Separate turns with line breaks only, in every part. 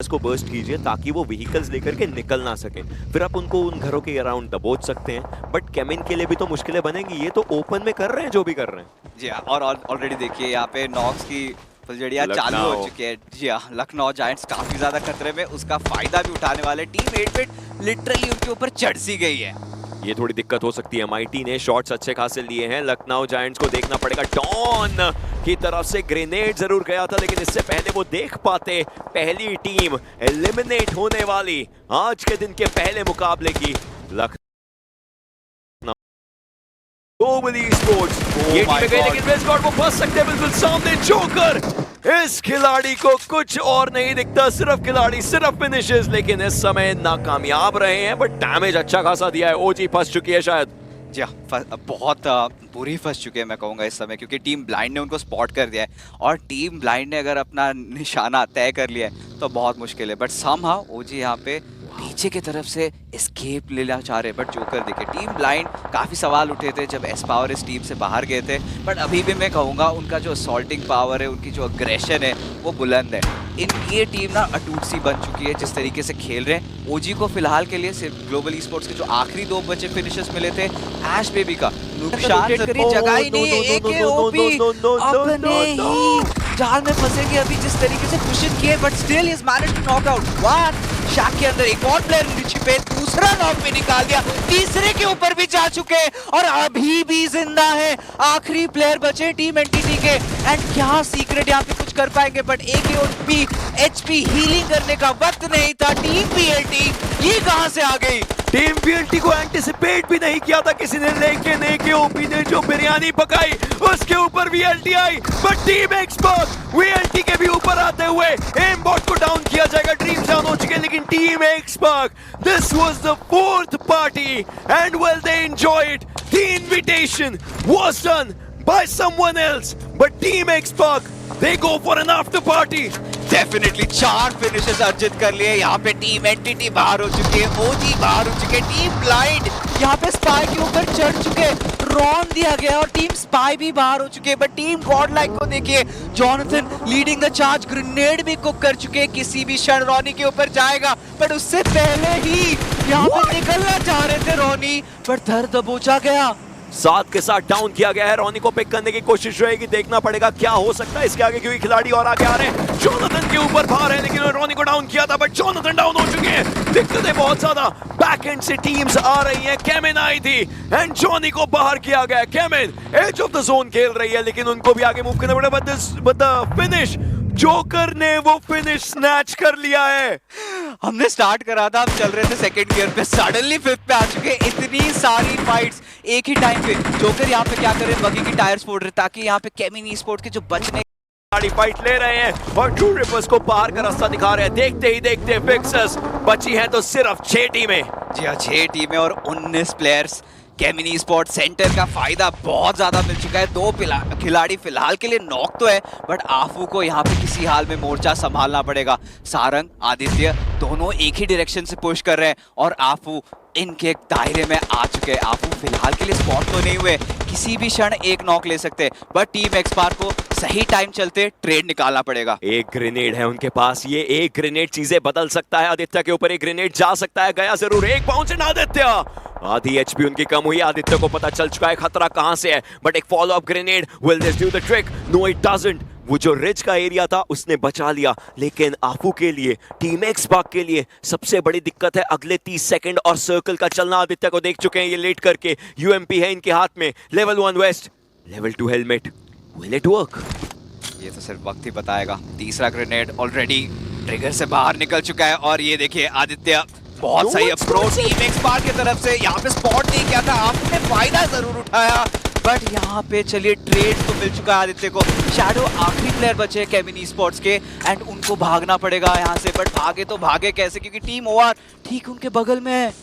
को बर्स्ट कीजिए ताकि वो व्हीकल्स लेकर के निकल ना सके, फिर आप उनको उन घरों के अराउंड दबोच सकते हैं। बट केमिन के लिए भी तो मुश्किलें बनेंगी, ये तो ओपन में कर रहे हैं जो भी कर रहे हैं।
जी हाँ, और ऑलरेडी देखिए यहाँ पे नॉक्स की फुलझड़ियाँ चालू हो चुकी है। जी हाँ, लखनऊ जायंट्स काफी ज्यादा खतरे में, उसका फायदा भी उठाने वाले। टीम 8 बिट लिटरली उनके ऊपर चढ़ सी गई है।
ये थोड़ी दिक्कत हो सकती है। माइटी ने शॉट्स अच्छे खासे लिए हैं, लखनऊ जायंट्स को देखना पड़ेगा। डॉन की तरफ से ग्रेनेड जरूर गया था, लेकिन इससे पहले वो देख पाते पहली टीम एलिमिनेट होने वाली आज के दिन के पहले मुकाबले की लखनऊ स्पोर्ट्स। ये टीम गई, लेकिन वेस्टगार्ड वो फंस सकते हैं बिल्कुल सामने। जोकर, इस खिलाड़ी को कुछ और नहीं दिखता, सिर्फ खिलाड़ी, सिर्फ फिनिशेस, लेकिन इस समय नाकामयाब रहे हैं। बट डैमेज अच्छा खासा दिया है। ओजी फंस चुकी है शायद।
जी हाँ, बहुत बुरी फंस चुके हैं मैं कहूँगा इस समय, क्योंकि टीम ब्लाइंड ने उनको स्पॉट कर दिया है। और टीम ब्लाइंड ने अगर अपना निशाना तय कर लिया है तो बहुत मुश्किल है। बट समहाउ ओजी यहाँ पे पीछे की तरफ से एस्केप लेना चाह रहे। बट जोकर देखिए, टीम ब्लाइंड काफी सवाल उठे थे जब एस पावर इस टीम से बाहर गए थे। बट अभी भी मैं कहूँगा उनका जो असॉल्टिंग पावर है, उनकी जो अग्रेशन है वो बुलंद है। ये टीम ना अटूट सी बन चुकी है जिस तरीके से खेल रहे हैं। ओजी को फिलहाल के लिए सिर्फ ग्लोबल ई स्पोर्ट्स के जो आखिरी 2 बचे फिनिशेस मिले थे, ऐश बेबी का नुकसान करी जगह ही नहीं है। एकेओपी अपने ही जाल में फंसेंगे अभी जिस तरीके से पुशिंग किए। But still is managed to knock out one. शाक के अंदर एक और प्लेयर नीचे पे, दूसरा नॉक भी निकाल दिया, तीसरे के ऊपर भी जा चुके और अभी भी जिंदा है। आखिरी प्लेयर बचे टीम एनटीटी के। एंड क्या सीक्रेट यहाँ पे कुछ कर पाएंगे। बट एकेओपी एचपी हीलिंग करने का वक्त नहीं था। टीम पीएलटी ये कहां से आ गई?
टीम पीएलटी को एंटिसिपेट भी नहीं किया था किसी ने, लेकिन एकेओपी ने जो बिरयानी पकाई उसके ऊपर VLT I. But team expert VLT के भी ऊपर आते हुए एम बॉट को डाउन किया जाएगा। ड्रीम डाउन हो चुके, लेकिन team expert, this was the 4th party and well they enjoyed. The invitation was done by someone else, but Team Xpac, they go for an after party.
Definitely 4 finishes अर्जित कर लिए। यहाँ पे team entity बाहर हो चुके हैं, ओजी बाहर हो चुके हैं, टीम ब्लाइंड यहाँ पे स्पाई के ऊपर चढ़ चुके हैं, रॉन दिया गया और टीम स्पाई भी बाहर हो चुके हैं। बट टीम गॉडलाइक को देखिए, Jonathan leading the charge, grenade भी कुक कर चुके हैं, किसी भी क्षण रॉनी के ऊपर जाएगा। बट उससे पहले ही यहाँ पे निकलना चाह रहे थे रॉनी, पर धर दबोचा गया।
साथ के साथ डाउन किया गया है। रॉनी को पिक करने की कोशिश रहेगी, देखना पड़ेगा क्या हो सकता है इसके आगे, क्योंकि खिलाड़ी और आगे आ रहे हैं। जोनाथन के ऊपर भार है, लेकिन रॉनी को डाउन किया था, बट जोनाथन डाउन हो चुके हैं। दिक्कतें बहुत ज्यादा बैक एंड से टीम्स आ रही हैं। केमिन आई थी एंड जॉनी को बाहर किया गया। केमिन एज ऑफ द जोन खेल रही है, लेकिन उनको भी आगे मूव करना पड़ेगा। बट द फिनिश, जोकर ने वो फिनिश स्नैच कर लिया है।
हमने स्टार्ट करा था, हम चल रहे थे सेकंड गियर पे, सडनली 5th पे आ चुके। इतनी सारी फाइट्स एक ही टाइम पे। जोकर यहाँ पे क्या कर रहे हैं, बगी की टायर्स फोड़ रहे ताकि यहाँ पे केमिन ई स्पोर्ट के जो बचने
फाइट ले रहे हैं और ट्रू रिपर्स को बाहर का रास्ता दिखा रहे हैं। देखते ही देखते फिक्सर्स बची हैं तो सिर्फ 6 टीमें।
जी हाँ, 6 टीमें और 19 प्लेयर्स। केमिन ई स्पोर्ट सेंटर का फायदा बहुत ज्यादा मिल चुका है। 2 खिलाड़ी फिलहाल के लिए नॉक तो है, बट आफू को यहाँ पे किसी हाल में मोर्चा संभालना पड़ेगा। सारंग, आदित्य दोनों एक ही डायरेक्शन से पुश कर रहे हैं और आफू इनके दायरे में आ चुके हैं। आफू फिलहाल के लिए स्पॉट तो नहीं हुए, किसी भी क्षण एक नॉक ले सकते हैं। बट टीम एक्सपार को सही टाइम चलते ट्रेड निकालना पड़ेगा।
एक ग्रेनेड है उनके पास, ये एक ग्रेनेड चीजें बदल सकता है। आदित्य के ऊपर एक ग्रेनेड जा सकता है, गया जरूर। एक बाउंस इन आदित्य, आधी एचपी उनकी कम हुई। आदित्य को पता चल चुका है खतरा कहां से है, बट एक follow up grenade, will this do the trick? No it doesn't. वो जो रिज का एरिया था उसने बचा लिया, लेकिन आफू के लिए, टीम एक्सपाक के लिए सबसे बड़ी दिक्कत है अगले 30 सेकंड और सर्कल का चलना। आदित्य को देख चुके हैं ये लेट करके। यूएमपी है इनके हाथ में, level 1 vest, level 2 helmet, will it work?
ये तो सिर्फ वक्त ही बताएगा। तीसरा ग्रेनेड ऑलरेडी ट्रिगर से बाहर निकल चुका है और ये देखिए आदित्य बहुत सही अप्रोच टीम एक्सपार की तरफ से। यहाँ पे स्पॉट नहीं किया था, आपने फायदा जरूर उठाया, बट यहाँ पे चलिए ट्रेड तो मिल चुका है आदित्य को। शैडो आखिरी प्लेयर बचे केमिन ई स्पोर्ट्स के एंड उनको भागना पड़ेगा यहाँ से। बट भागे तो भागे कैसे, क्योंकि टीम ओआर ठीक उनके बगल में है।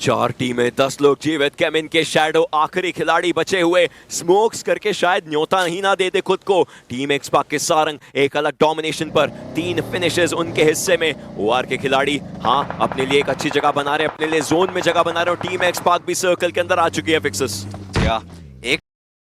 4 टीमें, 10 लोग जीवित। केमिन के शैडो आखिरी खिलाड़ी बचे हुए, स्मोक्स करके शायद न्योता ही ना देते खुद को। टीम एक्सपाक के सारंग एक अलग डोमिनेशन पर, 3 फिनिशेस उनके हिस्से में। ओआर के खिलाड़ी हाँ अपने लिए एक अच्छी जगह बना रहे, अपने लिए जोन में जगह बना रहे, और टीम एक्सपाक भी सर्कल के अंदर आ चुकी है। फिक्सेस
एक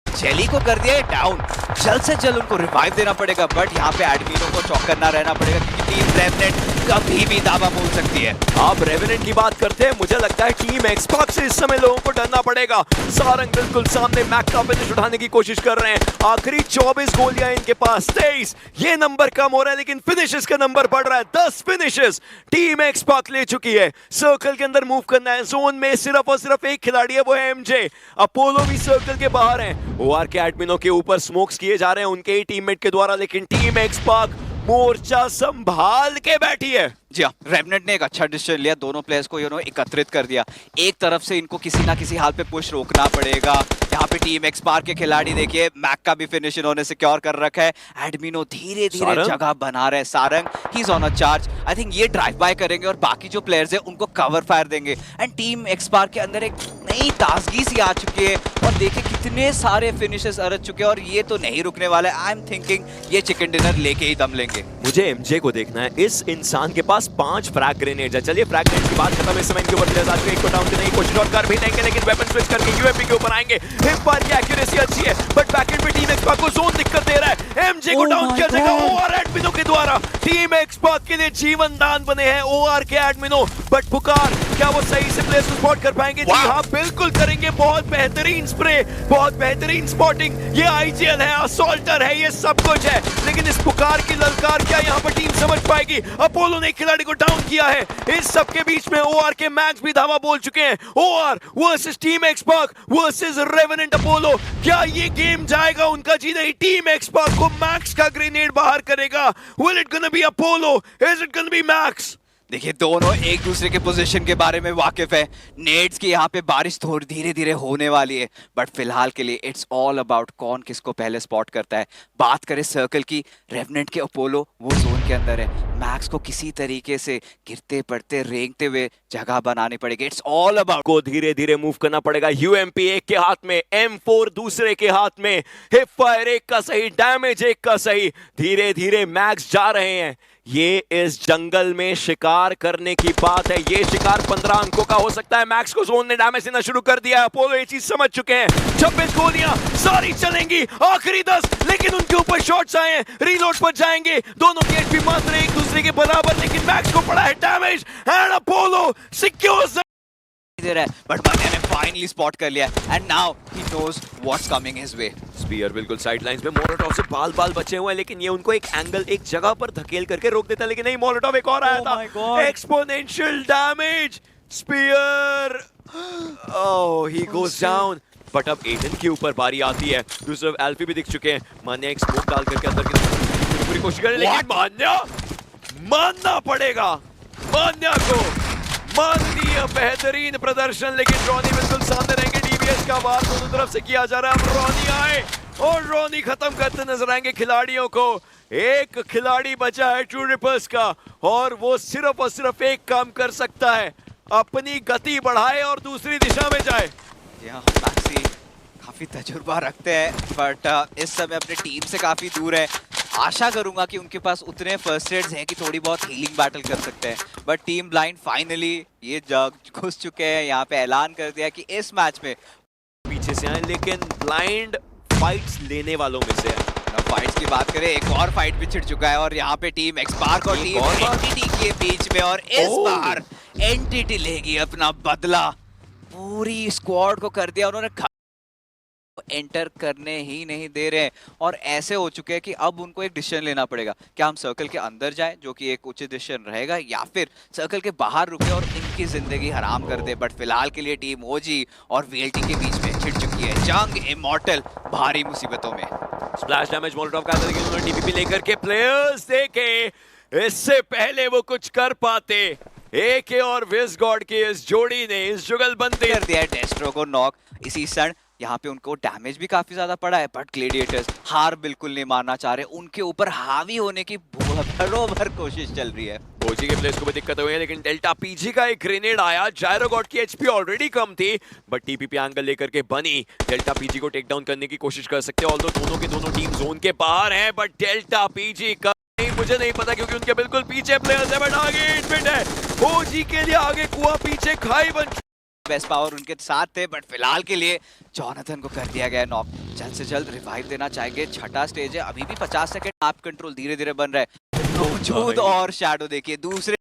जेली को कर दिया है डाउन, जल्द से जल्द उनको रिवाइव देना पड़ेगा। बट यहाँ पे एडमिनो को चौकन्ना रहना पड़ेगा, क्योंकि टीम रेवेनेंट कभी भी दावा बोल सकती है।
आप रेवेनेंट की बात करते हैं, मुझे लगता है टीम एक्सबॉक्स से इस समय लोगों को डरना पड़ेगा। सारंग बिल्कुल सामने मैक का फिनिश उठाने की कोशिश कर रहे हैं। आखिरी 24 गोलियां इनके पास, 23 ये नंबर कम हो रहा है लेकिन फिनिशेस का नंबर बढ़ रहा है। 10 फिनिशेस टीम एक्सबॉक्स ले चुकी है। सर्कल के अंदर मूव करना है, जोन में सिर्फ और सिर्फ एक खिलाड़ी है, वो है एमजे। अपोलो भी सर्कल के बाहर है। ओआर के एडमिनों के ऊपर स्मोक्स किए जा रहे हैं उनके ही टीममेट के द्वारा, लेकिन टीम एक्सबॉक्स मोर्चा संभाल के बैठी है।
जी हाँ, रेवेनेंट ने एक अच्छा डिसीजन लिया, दोनों प्लेयर्स को एकत्रित कर दिया। एक तरफ से इनको किसी ना किसी हाल पे पुश रोकना पड़ेगा। यहाँ पे टीम एक्सपार के खिलाड़ी देखिए, मैक का भी फिनिश इन्होंने सिक्योर कर रखा है। एडमिनो धीरे धीरे जगह बना रहे हैं। Sarang he is on a charge. I think ये ड्राइव बाय करेंगे और बाकी जो प्लेयर्स है उनको कवर फायर देंगे। एंड टीम एक्सपार के अंदर एक नई ताजगी सी आ चुकी है और देखिए कितने सारे फिनिशेस अरज चुके हैं और ये तो नहीं रुकने वाले। आई एम थिंकिंग ये चिकन डिनर लेके ही दम लेंगे।
मुझे एमजे को देखना है, इस इंसान के पास 5 फ्रैग ग्रेनेड्स है। चलिए फ्रैग ग्रेनेड्स की बात खत्म। इस समय इनके ऊपर प्लेयर्स आज एक को डाउन करने की कोशिश और कर भी देंगे, लेकिन वेपन स्विच करके यूएमपी के ऊपर आएंगे। हिप फायर की एक्यूरेसी अच्छी है बट बैकएंड पे टीम एक्सपार्क को जोन दिक्कत दे रहा है। एमजे को डाउन किया जाएगा ओआर एडमिनो के द्वारा। टीम एक्सपार्क के लिए जीवन दान बने हैं ओआर के एडमिनो, बट पुकार क्या वो सही से प्लेयर्स को स्पॉट कर पाएंगे? जी हाँ बिल्कुल करेंगे। बहुत बेहतरीन स्प्रे, बहुत बेहतरीन स्पॉटिंग। ये आईजीएल है, असॉल्टर है, ये सब कुछ है, लेकिन इस पुकार की ललकार क्या यहाँ पर टीम समझ पाएगी? अपोलो ने खिलाड़ी को डाउन किया है। इस सब के बीच में ओआर के मैक्स भी धावा बोल चुके हैं। OR versus team Xpark versus Revenant Apollo. क्या ये गेम जाएगा उनका? जी नहीं, टीम एक्सपार्क को मैक्स का ग्रेनेड बाहर करेगा। Will it gonna be Apollo? Is it gonna be max?
देखिए दोनों एक दूसरे के पोजीशन के बारे में वाकिफ है। नेड्स की यहाँ पे बारिश थोड़ी धीरे धीरे होने वाली है, बट फिलहाल के लिए इट्स ऑल अबाउट कौन किसको पहले स्पॉट करता है। बात करें सर्कल की, रेवेनेंट के अपोलो वो जोन के अंदर है। मैक्स को किसी तरीके से गिरते पड़ते रेंगते हुए जगह बनानी पड़ेगी। इट्स ऑल अबाउट
को धीरे धीरे मूव करना पड़ेगा। यूएमपी एक के हाथ में, M4 दूसरे के हाथ में। हिप फायर एक का सही, डैमेज एक का सही। धीरे धीरे मैक्स जा रहे हैं। ये इस जंगल में शिकार करने की बात है। ये शिकार 15 अंकों का हो सकता है। मैक्स को जोन ने डैमेज देना शुरू कर दिया है। अपोलो ये चीज समझ चुके हैं। 26 गोलियां सारी चलेंगी, आखिरी 10, लेकिन उनके ऊपर शॉट्स आए हैं। रीलोड पर जाएंगे। दोनों की एचपी मात्र एक दूसरे के बराबर, लेकिन मैक्स को पड़ा है डैमेज एंड अपोलो सिक्योर्स
दे रहा है, बट मानिया ने फाइनली स्पॉट कर लिया and now he knows what's coming his way.
Spear बिल्कुल साइडलाइंस पे, मोलोटॉव से बाल बचे हुए हैं, लेकिन ये उनको एक एंगल, एक जगह पर धकेल करके रोक देता है। लेकिन नहीं, मोलोटॉव एक और आया था। Exponential damage. Spear oh he goes down. But अब एडन के ऊपर बारी आती है। दूसरी तरफ एल्फी भी दिख चुके हैं। मान्या एक स्मोक डाल करके अंदर की पूरी कोशिश करे, लेकिन मान्या मानना पड़ेगा मान्या को। माननीय बेहतरीन प्रदर्शन, लेकिन रॉनी बिल्कुल सामने रहेंगे। डीबीएस का वार दोनों तरफ से किया जा रहा है। अब रॉनी आए और रॉनी खत्म करते नजर आएंगे खिलाड़ियों को। एक खिलाड़ी बचा है ट्रू रिपर्स का और वो सिर्फ और सिर्फ एक काम कर सकता है, अपनी गति बढ़ाए और दूसरी दिशा में जाए।
मैक्सी काफी तजुर्बा रखते हैं बट इस समय अपने टीम से काफी दूर है। आशा करूंगा कि उनके पास उतने फर्स्ट एड्स हैं कि थोड़ी बहुत हीलिंग बैटल कर सकते हैं, बट टीम ब्लाइंड फाइनली ये जग घुस चुके हैं। यहाँ पे ऐलान कर दिया कि इस मैच में
पीछे से आए, लेकिन ब्लाइंड फाइट्स लेने वालों में से है।
फाइट्स की बात करें, एक और फाइट भी छिड़ चुका है और यहाँ पे टीम एक्सपार्क और टीम एंटिटी के बीच में, और इस बार एंटिटी लेगी अपना बदला। पूरी स्क्वाड को कर दिया उन्होंने, एंटर करने ही नहीं दे रहे हैं और ऐसे हो चुके हैं कि अब उनको एक डिसीजन लेना पड़ेगा। क्या हम सर्कल के अंदर जाएं, जो कि एक उचित डिसीजन रहेगा, या फिर सर्कल के बाहर रुके और इनकी जिंदगी हराम कर दे। बट फिलहाल के लिए टीम ओजी और वीएलटी के बीच में छिड़ चुकी है जंग। इमॉर्टल भारी मुसीबतों में।
स्प्लैश डैमेज मोलोटॉव का लेकिन उन्होंने टीपीपी लेकर के प्लेयर्स देखे, इससे पहले वो कुछ कर पाते। एके और विज़गॉड की इस जोड़ी ने इस जुगलबंदी
कर दिया है डेस्ट्रो को नॉक इसी क्षण। यहाँ पे उनको डैमेज भी काफी ज्यादा पड़ा है, बट ग्लेडिएटर्स हार बिल्कुल नहीं मानना चाह रहे। उनके ऊपर हावी होने की बरोबर कोशिश चल रही है।
ओजी के प्लेयर्स को भी दिक्कत हुई है, लेकिन डेल्टा पीजी का एक ग्रेनेड आया। जायरोगॉड की एचपी ऑलरेडी कम थी, बट टीपीपी एंगल लेकर के बनी डेल्टा पीजी को टेक डाउन करने की कोशिश कर सकते हैं। ऑल्दो दोनों के दोनों टीम जोन के बाहर हैं, बट डेल्टा पीजी का नहीं, मुझे नहीं पता क्योंकि उनके बिल्कुल पीछे प्लेयर्स है। बट आगे इनफिट है ओजी के लिए, आगे कुआं पीछे खाई बन।
बेस्ट पावर उनके साथ थे, बट फिलहाल के लिए जॉनथन को कर दिया गया नॉक। जल्द से जल्द रिवाइव देना चाहेंगे। छठा स्टेज है, अभी भी 50 सेकंड। आप कंट्रोल धीरे धीरे बन रहा है। मौजूद और शैडो देखिए दूसरे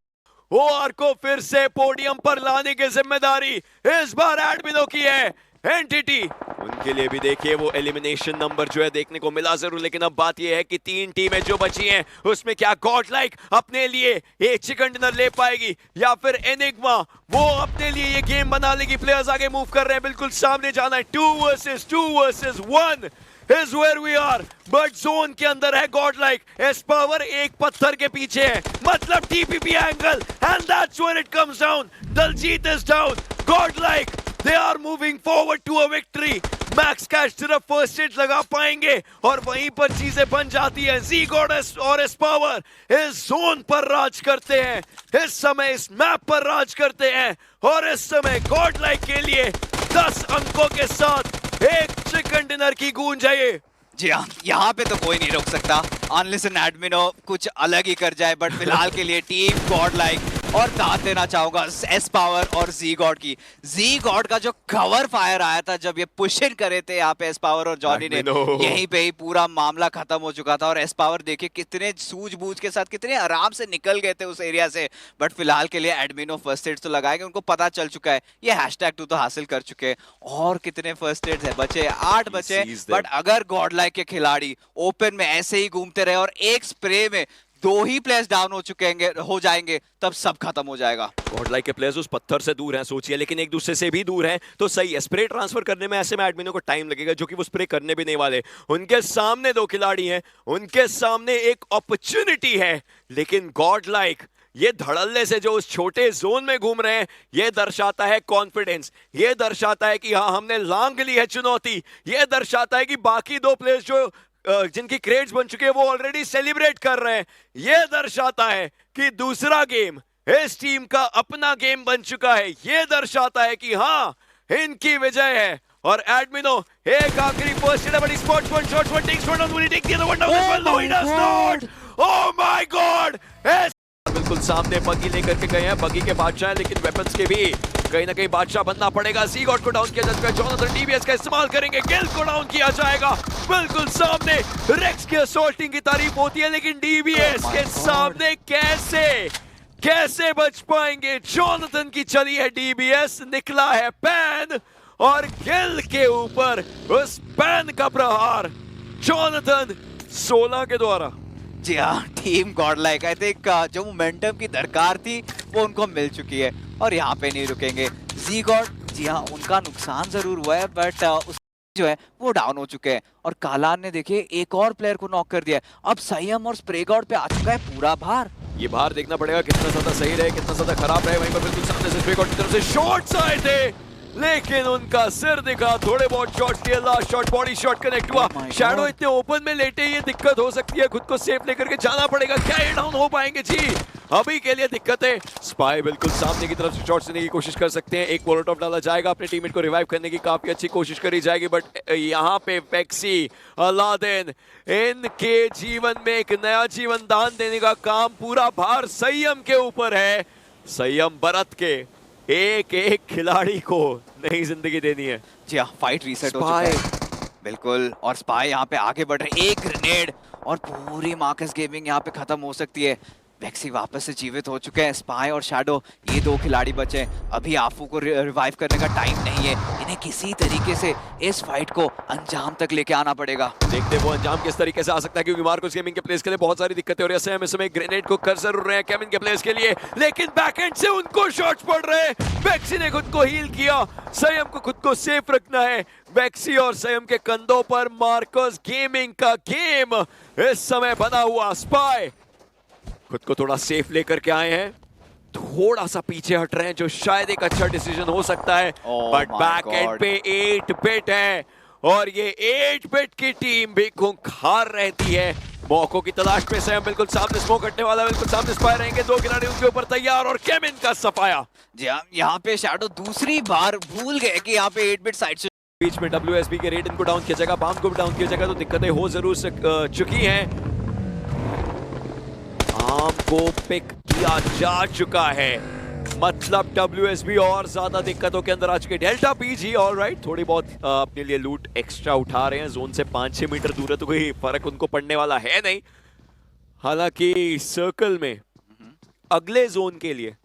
ओआर को फिर से पोडियम पर लाने की जिम्मेदारी इस बार एडमिनो की है। एंटिटी उनके लिए भी देखिए वो एलिमिनेशन नंबर जो है देखने को मिला जरूर, लेकिन अब बात ये है कि 3 टीमें जो बची हैं उसमें क्या गॉड लाइक अपने लिए एक चिकन डिनर ले पाएगी या फिर एनिग्मा वो अपने लिए ये गेम बना लेगी। प्लेयर्स आगे मूव कर रहे हैं, बिल्कुल सामने जाना है। 2 versus 1 is where we are, but zone के अंदर है गॉड लाइक। एस पावर एक पत्थर के पीछे है, मतलब TPP angle, and that's where it comes down. Daljeet is down, god like they are moving forward to a victory. Max Cash सिर्फ फर्स्ट एड लगा पाएंगे और वहीं पर चीजें बन जाती हैं। जी गॉडेस और एस पावर इस जोन पर राज करते हैं, इस समय इस मैप पर राज करते हैं और इस समय गॉड लाइक के लिए 10 अंकों के साथ एक चिकन डिनर की गूंज है ये।
जी हाँ, यहाँ पे तो कोई नहीं रोक सकता अनलेस एन एडमिनो कुछ अलग ही कर जाए, बट फिलहाल के लिए टीम गॉड लाइक। और दाद देना चाहूंगा एस पावर और जी गॉड की। जी गॉड का जो कवर फायर आया था जब ये पुश इन करे थे यहाँ पे एस पावर और जॉनी ने, यहीं पे ही पूरा मामला खत्म हो चुका था। और एस पावर देखिए कितने सूझबूझ के साथ कितने आराम से निकल गए थे उस एरिया से। बट फिलहाल के लिए एडमिनो फर्स्ट एड तो लगाएंगे, उनको पता चल चुका है ये #2 तो हासिल कर चुके हैं। और कितने फर्स्ट एड्स है बचे, 8 बचे। बट अगर गॉड लाइक के खिलाड़ी ओपन में ऐसे ही घूमते रहे और एक स्प्रे में 2 ही प्लेयर्स डाउन हो जाएंगे तब सब खत्म हो जाएगा।
गॉड लाइक के प्लेयर्स उस पत्थर से दूर हैं सोचिए, लेकिन एक दूसरे से भी दूर हैं तो सही है। स्प्रे ट्रांसफर करने में ऐसे में एडमिनो को टाइम लगेगा, जो कि वो स्प्रे करने भी नहीं वाले। उनके सामने 2 खिलाड़ी हैं, उनके सामने एक अपॉर्चुनिटी है, लेकिन गॉड लाइक ये धड़ल्ले से जो उस छोटे जोन में घूम रहे हैं ये दर्शाता है कॉन्फिडेंस, ये दर्शाता है कि हाँ हमने लांग ली है चुनौती, ये दर्शाता है कि बाकी 2 प्लेयर्स जो जिनकी क्रेड्स बन चुके हैं वो ऑलरेडी सेलिब्रेट कर रहे हैं। ये दर्शाता है कि दूसरा गेम इस टीम का अपना गेम बन चुका है। ये दर्शाता है कि हाँ इनकी विजय है। और एडमिनो एक आखिरी फर्स्ट बड़ी spot one shot one takes one on take the other one down no he does not. Oh my god, बिल्कुल सामने बगी लेकर के गए हैं, बगी के बादशाह, लेकिन वेपन्स के भी कहीं ना कहीं बादशाह बनना पड़ेगा। सी गॉड को डाउन किया जा चुका है, जोनाथन डीबीएस का इस्तेमाल करेंगे, गिल को डाउन किया जाएगा। बिल्कुल सामने रेक्स की असॉल्टिंग की तारीफ होती है, लेकिन डीबीएस के सामने कैसे बच पाएंगे। जोनाथन की चली है डीबीएस, निकला है पैन और गिल के ऊपर उस पैन का प्रहार जोनाथन 16 के द्वारा।
जी हाँ, team God like I think जो मोमेंटम की दरकार थी वो उनको मिल चुकी है और यहाँ पे नहीं रुकेंगे। जी गॉड, जी हाँ उनका नुकसान जरूर हुआ है बट उस जो है वो डाउन हो चुके हैं। और कालान ने देखिए एक और प्लेयर को नॉक कर दिया है। अब संयम और स्प्रे गॉड पे आ चुका है पूरा भार।
ये भार देखना पड़ेगा कितना ज्यादा सही रहे कितना ज्यादा खराब रहे। वहीं पर बिल्कुल सामने से स्प्रे गॉड की तरफ से शॉट्स आए थे, लेकिन उनका सिर दिखा। थोड़े बहुत शॉट किए, last shot body shot connect हुआ। शैडो इतने ओपन में लेटे ये दिक्कत हो सकती है, खुद को सेफ लेकर के जाना पड़ेगा। क्या ये डाउन हो पाएंगे? जी अभी के लिए दिक्कत है। स्पाई बिल्कुल सामने की तरफ से शॉट लेने की कोशिश कर सकते हैं, एक मोलोटॉव डाला जाएगा, अपने टीममेट को रिवाइव करने की काफी अच्छी कोशिश करी जाएगी। बट यहाँ पे वेक्सी, अलादीन, इनके जीवन में एक नया जीवन दान देने का काम पूरा भार संयम के ऊपर है। संयम बरत के एक खिलाड़ी को नई जिंदगी देनी है।
जी हाँ, फाइट रीसेट हो चुका है बिल्कुल। और स्पाई यहाँ पे आगे बढ़ रहे, एक ग्रेनेड और पूरी मार्कस गेमिंग यहाँ पे खत्म हो सकती है। वेक्सी वापस से जीवित हो चुके हैं। स्पाई और शैडो ये 2 खिलाड़ी बचे। अभी आफू को रिवाइव करने का टाइम नहीं है, इन्हें किसी तरीके से इस फाइट को अंजाम तक लेके आना पड़ेगा।
देखते हैं वो अंजाम किस तरीके से आ सकता है, क्योंकि मार्कस गेमिंग के प्लेयर्स के लिए बहुत सारी दिक्कतें हो रही है। इस समय ग्रेनेड को कर जरूर रहे हैं केविन के प्लेयर्स के लिए, लेकिन बैकएंड से उनको शॉट्स पड़ रहे हैं। वेक्सी ने खुद को हील किया, संयम को खुद को सेफ रखना है। वेक्सी और संयम के कंधों पर मार्कस गेमिंग का गेम इस समय बना हुआ। स्पाई खुद को थोड़ा सेफ लेकर के आए हैं, थोड़ा सा पीछे हट रहे हैं, जो शायद एक अच्छा डिसीजन हो सकता है। बट बैक एंड पे 8 बिट है और ये 8 बिट की टीम भी खूंखार रहती है। मौकों की तलाश में से हम बिल्कुल सामने स्मोक हटने वाला, बिल्कुल सामने स्पाई रहेंगे, 2 खिलाड़ी उनके ऊपर तैयार और केविन का सफाया।
जी हाँ, यहाँ पे शैडो दूसरी बार भूल गए कि यहाँ पे 8 बिट साइड से
बीच में WSB के रेड इनको डाउन किया जाएगा, बाम को भी डाउन किया जाएगा, तो दिक्कतें हो जरूर चुकी हैं। आम को पिक किया जा चुका है, मतलब WSB और ज्यादा दिक्कतों के अंदर आ चुके। डेल्टा PG ऑलराइट, थोड़ी बहुत अपने लिए लूट एक्स्ट्रा उठा रहे हैं। जोन से 5-6 मीटर दूर है तो कोई फर्क उनको पड़ने वाला है नहीं। हालांकि सर्कल में अगले जोन के लिए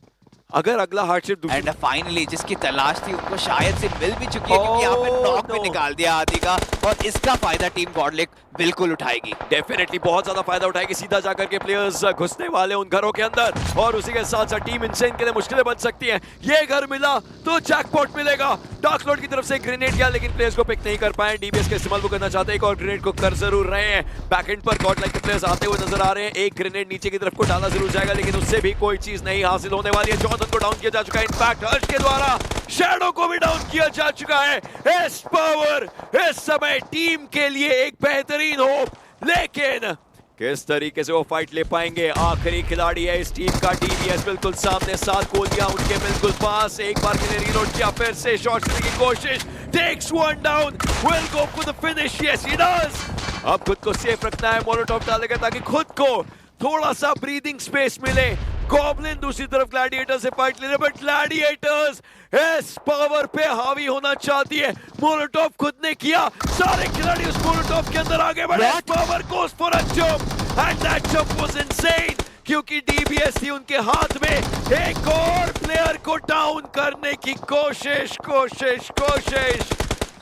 अगर अगला हार्डशिप
एंड फाइनली जिसकी तलाश थी उनको शायद से मिल भी चुकी है, क्योंकि यहाँ पे नॉक भी निकाल दिया आदि का, और इसका फायदा टीम गॉडलिक बिल्कुल उठाएगी।
डेफिनेटली बहुत ज्यादा फायदा उठाएगी। सीधा जाकर के प्लेयर्स घुसने वाले उन घरों के अंदर, और उसी के साथ साथ टीम इनसेन के लिए मुश्किलें बन सकती हैं। ये घर मिला तो जैकपॉट मिलेगा। डार्क लॉर्ड की तरफ से ग्रेनेड किया, लेकिन प्लेयर्स को पिक नहीं कर पाए। डीबीएस का इस्तेमाल वो करना चाहते हैं, एक और ग्रेनेड को कर जरूर रहे हैं। बैकएंड पर गॉडलाइक के प्लेयर्स आते हुए नजर आ रहे हैं। एक ग्रेनेड नीचे की तरफ को डाला जरूर जाएगा, लेकिन उससे भी कोई चीज नहीं हासिल होने वाली है। जॉनथन को डाउन किया जा चुका है, इनफैक्ट हर्ष के द्वारा शैडो को भी डाउन किया जा चुका है। एस पावर इस समय टीम के लिए एक बेहतरीन होप, लेकिन किस तरीके से वो फाइट ले पाएंगे। आखिरी खिलाड़ी है इस टीम का डीबीएस, बिल्कुल सामने, 7 गोलियां उनके बिल्कुल पास। एक बार के लिए रीलोड किया, फिर से शॉट करने की कोशिश। Takes one down, will go for the finish, yes he does. अब खुद को सेफ रखना है, मोलोटॉव डालेगा ताकि खुद को थोड़ा सा ब्रीदिंग स्पेस मिले। गॉब्लिन दूसरी तरफ ग्लैडिएटर से फाइट ले रहे, बट ग्लैडिएटर्स एस पावर पे हावी होना चाहती है। मोलोटॉव खुद ने किया, सारे खिलाड़ी उस मोलोटॉव के अंदर आ गए, but S power goes for a jump and that jump was insane, क्योंकि डीबीएस थी उनके हाथ में। एक और प्लेयर को डाउन करने की कोशिश,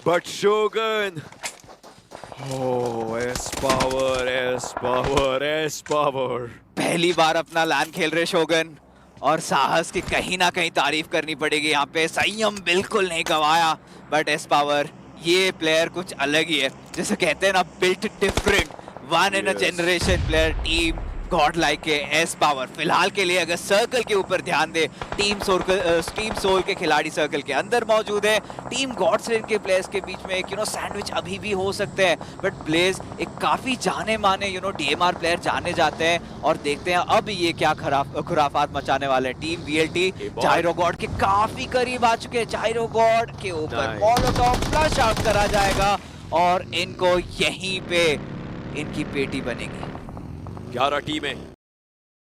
बट शोगन, एस पावर
पहली बार अपना लैन खेल रहे शोगन, और साहस की कहीं ना कहीं तारीफ करनी पड़ेगी। यहाँ पे संयम बिल्कुल नहीं गवाया, बट एस पावर ये प्लेयर कुछ अलग ही है। जैसे कहते हैं ना, built different, one in a generation player team Godlike के एस पावर। फिलहाल के लिए अगर सर्कल के ऊपर ध्यान दे, टीम सोल के खिलाड़ी सर्कल के अंदर मौजूद है। टीम गॉडस्लेन के प्लेयर्स के बीच में एक सैंडविच अभी भी हो सकते हैं, बट ब्लेज एक काफी जाने माने डीएमआर प्लेयर जाने जाते हैं, और देखते हैं अब ये क्या खुराफात मचाने वाले हैं। टीम वीएलटी जायरो गॉड के काफी करीब आ चुके हैं। जायरो गॉड के ऊपर मोलोटॉव फ्लश आउट करा जाएगा, और इनको यहीं पे इनकी पेटी बनेगी।
11 टीमें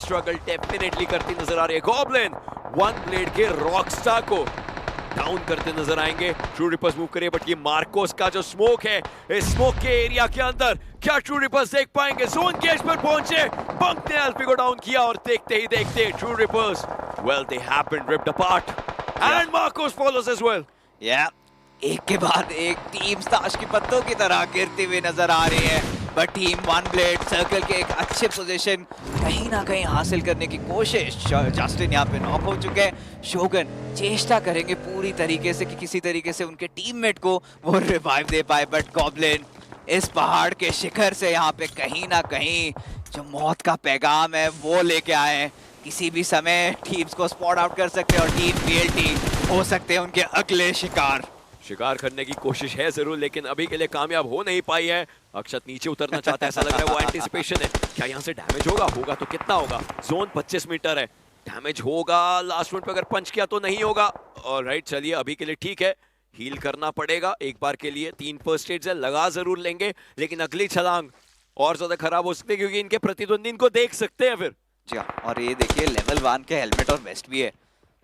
स्ट्रगल डेफिनेटली करती नजर आ रही है। गॉब्लिन वन ब्लेड के रॉकस्टार को डाउन करते नजर आएंगे। ट्रू रिपर्स मूव करिए, बट ये मार्कोस का जो स्मोक है, इस स्मोक के एरिया के अंदर क्या ट्रू रिपर्स देख पाएंगे? जोन गेज पर पहुंचे, बंक ने एल्फी को डाउन किया, और देखते ही देखते true rippers, well they have been ripped apart and Marcos follows as well.
एक के बाद एक टीम ताश के पत्तों की तरह गिरती हुई नजर आ रही है, but team one blade circle के एक अच्छे पोजीशन कहीं ना कहीं हासिल करने की कोशिश। जस्टिन यहाँ पे नॉक हो चुके हैं। शोगन चेष्टा करेंगे पूरी तरीके से कि किसी तरीके से उनके टीममेट को वो रिवाइव दे पाए, बट गॉब्लिन इस पहाड़ के शिखर से यहाँ पे कहीं ना कहीं जो मौत का पैगाम है वो लेके आए हैं। किसी भी समय टीम्स को स्पॉट आउट कर सकते हैं, और टीम वीएलटी हो सकते हैं उनके अगले
शिकार करने की कोशिश है जरूर, लेकिन अभी के लिए कामयाब हो नहीं पाई है। अक्षत नीचे उतरना चाहता है, ऐसा लग रहा है। वो एंटिसिपेशन है, क्या यहाँ से डैमेज होगा तो कितना होगा? जोन 25 मीटर है, डैमेज होगा लास्ट मिनट पे अगर पंच किया तो नहीं होगा। और राइट, चलिए अभी के लिए ठीक है, हील करना पड़ेगा एक बार के लिए। 3 फर्स्ट एड्स है, लगा जरूर लेंगे, लेकिन अगली छलांग और ज्यादा खराब हो सकती है, क्योंकि इनके प्रतिद्वंदी इनको देख सकते हैं फिर।
जी हाँ, और ये देखिए लेवल 1 के हेलमेट और वेस्ट भी है,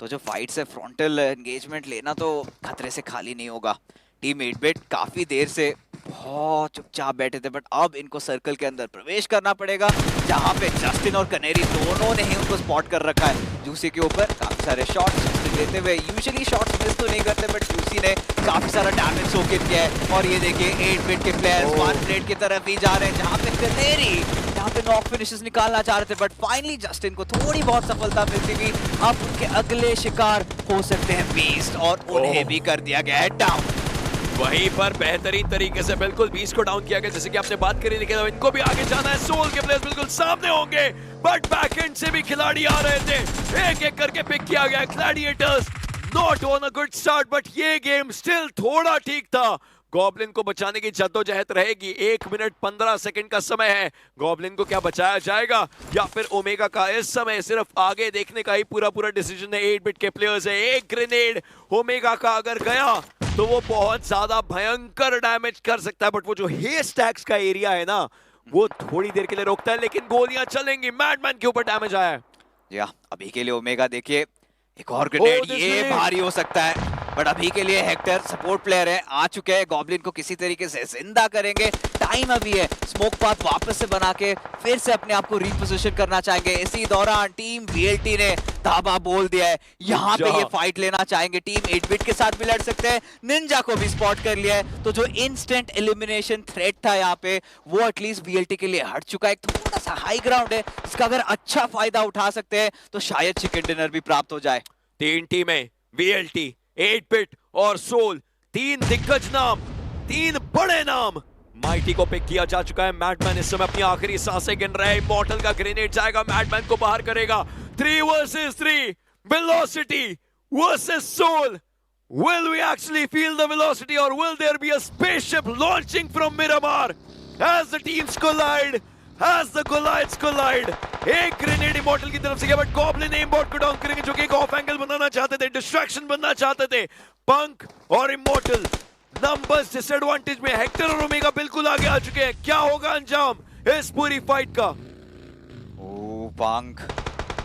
तो जो फाइट से फ्रंटल एंगेजमेंट लेना तो खतरे से खाली नहीं होगा। टीम 8-बिट काफी देर से बहुत चुपचाप बैठे थे, बट अब इनको सर्कल के अंदर प्रवेश करना पड़ेगा, जहां पे जस्टिन और कनेरी दोनों ने ही उनको स्पॉट कर रखा है। जूसी के ऊपर काफी सारे शॉट्स लेते हुए, यूजुअली शॉट्स मिस तो नहीं करते, बट जूसी ने काफी सारा डैमेज सोकेट किया है। और ये देखिए 8-बिट के प्लेयर्स 1 की तरफ ही जा रहे हैं, जहां पे कनेरी यहाँ पे नॉक फिनिशेस निकालना चाह रहे थे, बट फाइनली जस्टिन को थोड़ी बहुत सफलता मिलती हुई अब उनके अगले शिकार हो सकते हैं बीस्ट, और उन्हें भी कर दिया गया है डाउन।
वहीं पर बेहतरीन तरीके से बिल्कुल बीस्ट को डाउन किया गया, जैसे कि आपने बात करी, लेकिन इनको भी आगे जाना है। सोल के प्लेयर्स बिल्कुल सामने होंगे, बट बैकएंड से भी खिलाड़ी आ रहे थे, एक एक करके पिक किया गया। Gladiators not on a good start, but ये गेम स्टिल थोड़ा ठीक था। गॉब्लिन को बचाने की जद्दोजहद रहेगी। 1 मिनट 15 सेकंड का समय है। गॉब्लिन को क्या बचाया जाएगा, या फिर ओमेगा का इस समय सिर्फ आगे देखने का ही पूरा डिसीजन है। 8-बिट के प्लेयर्स है, एक ग्रेनेड ओमेगा का अगर गया तो वो बहुत ज्यादा भयंकर डैमेज कर सकता है, बट वो जो हेस्टैक्स का एरिया है ना, वो थोड़ी देर के लिए रोकता है, लेकिन गोलियां चलेंगी। मैडमैन के ऊपर डैमेज आया है।
या अभी के लिए ओमेगा देखिए, एक और ग्रेनेड ये भारी हो सकता है, बट अभी के लिए हेक्टर सपोर्ट प्लेयर है, आ चुके हैं। गॉब्लिन को किसी तरीके से जिंदा करेंगे। टाइम अभी है, स्मोक पाथ वापस से बना के फिर से अपने आप को रिपोजिशन करना चाहेंगे। इसी दौरान टीम VLT ने धाबा बोल दिया है, यहाँ पे ये फाइट लेना चाहेंगे। टीम 8-बिट के साथ भी लड़ सकते हैं, निंजा को भी स्पॉट कर लिया है, तो जो इंस्टेंट एलिमिनेशन थ्रेट था यहाँ पे वो एटलीस्ट VLT के लिए हट चुका है। एक थोड़ा सा हाई ग्राउंड है, इसका अगर अच्छा फायदा उठा सकते हैं तो शायद चिकन डिनर भी प्राप्त हो जाए।
3 टीमें, VLT, 8-बिट और सोल, 3 दिग्गज नाम, 3 बड़े नाम। माइटी को पिक किया जा चुका है। मैडमैन इस समय अपनी आखिरी सांसें गिन रहा है। इमॉर्टल का ग्रेनेड जाएगा, मैडमैन को बाहर करेगा। 3 versus 3, velocity versus soul. Will we actually feel the velocity or will there be a spaceship launching from Miramar as the teams collide? As the Goliaths collide, एक ग्रेनेड इमॉर्टल की तरफ से गया, but goblin aimbot को down करेंगे, जो कि एक ऑफ एंगल बनाना चाहते थे, डिस्ट्रैक्शन बनना चाहते थे। पंक और इमॉर्टल नंबर्स डिसएडवांटेज में, हेक्टर और ओमेगा बिल्कुल आगे आ चुके हैं। क्या होगा अंजाम इस पूरी फाइट का?
ओ पंक,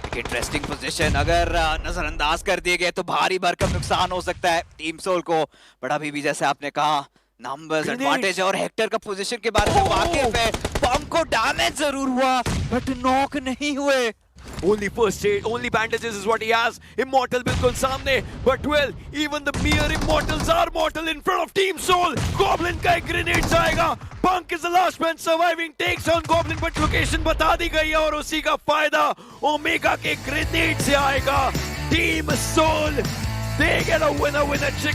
एक इंटरेस्टिंग पोजीशन, अगर नजरअंदाज कर दिए गए तो भारी भरकम नुकसान हो सकता है टीम सोल को। बट अभी भी जैसे आपने कहा, नंबर्स एडवांटेज और हेक्टर का पोजीशन के बारे में वाकिफ है। पंक को डैमेज जरूर हुआ बट नॉक नहीं हुए।
Only first aid, only bandages is what he has. Immortal बिल्कुल सामने, but well, even the mere Immortals are mortal in front of Team Soul. Goblin का एक ग्रेनेड जाएगा. Punk is the last man surviving, takes on Goblin, but location बता दी गई है और उसी का फायदा ओमेगा के ग्रेनेड से आएगा. Team Soul, they get a winner with a chicken.